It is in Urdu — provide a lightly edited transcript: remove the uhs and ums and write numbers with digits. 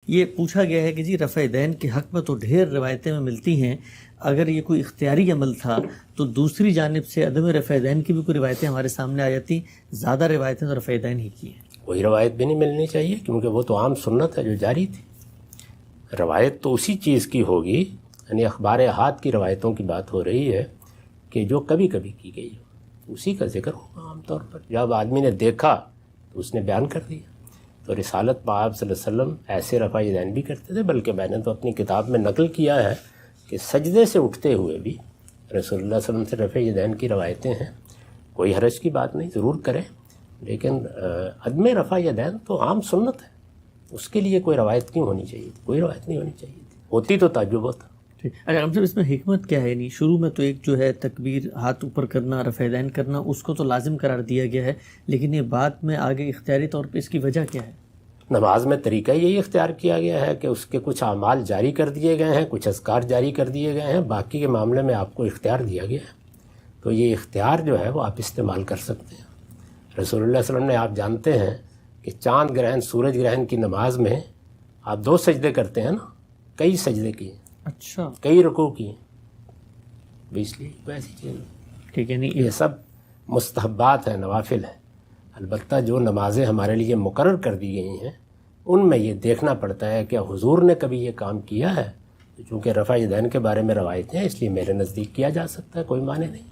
یہ پوچھا گیا ہے کہ جی رفع دین کے حق میں تو ڈھیر روایتیں میں ملتی ہیں، اگر یہ کوئی اختیاری عمل تھا تو دوسری جانب سے عدم رفع دین کی بھی کوئی روایتیں ہمارے سامنے آ جاتی، زیادہ روایتیں تو رفع دین ہی کی ہیں۔ وہی روایت بھی نہیں ملنی چاہیے، کیونکہ وہ تو عام سنت ہے جو جاری تھی۔ روایت تو اسی چیز کی ہوگی، یعنی اخبار احاد کی روایتوں کی بات ہو رہی ہے کہ جو کبھی کبھی کی گئی ہو، اسی کا ذکر ہوگا عام طور پر۔ جب آدمی نے دیکھا تو اس نے بیان کر دیا۔ تو رسالت میں آپ صلی اللہ علیہ وسلم ایسے رفع دین بھی کرتے تھے، بلکہ میں نے تو اپنی کتاب میں نقل کیا ہے کہ سجدے سے اٹھتے ہوئے بھی رسول اللہ صلی اللہ علیہ وسلم سے رفع دین کی روایتیں ہیں۔ کوئی حرج کی بات نہیں، ضرور کریں، لیکن عدم رفع دین تو عام سنت ہے، اس کے لیے کوئی روایت کیوں ہونی چاہیے تھی؟ کوئی روایت نہیں ہونی چاہیے تھی، ہوتی تو تعجب ہوتا۔ اچھا ہم صاحب، اس میں حکمت کیا ہے؟ یعنی شروع میں تو ایک جو ہے تکبیر، ہاتھ اوپر کرنا، رفع دین کرنا، اس کو تو لازم قرار دیا گیا ہے، لیکن یہ بعد میں آگے اختیاری طور پہ اس کی وجہ کیا ہے؟ نماز میں طریقہ یہی اختیار کیا گیا ہے کہ اس کے کچھ اعمال جاری کر دیے گئے ہیں، کچھ اذکار جاری کر دیے گئے ہیں، باقی کے معاملے میں آپ کو اختیار دیا گیا ہے۔ تو یہ اختیار جو ہے وہ آپ استعمال کر سکتے ہیں۔ رسول اللہ صلی اللہ علیہ وسلم نے، آپ جانتے ہیں کہ چاند گرہن، سورج گرہن کی نماز میں آپ 2 سجدے کرتے ہیں نا، کئی سجدے کیے، اچھا، کئی رکوع کیے، اس لیے ویسی چیز ٹھیک ہے، نہیں یہ سب مستحبات ہیں، نوافل ہیں۔ البتہ جو نمازیں ہمارے لیے مقرر کر دی گئی ہیں ان میں یہ دیکھنا پڑتا ہے کہ حضور نے کبھی یہ کام کیا ہے، چونکہ رفع دین کے بارے میں روایتیں ہیں، اس لیے میرے نزدیک کیا جا سکتا ہے، کوئی معنی نہیں۔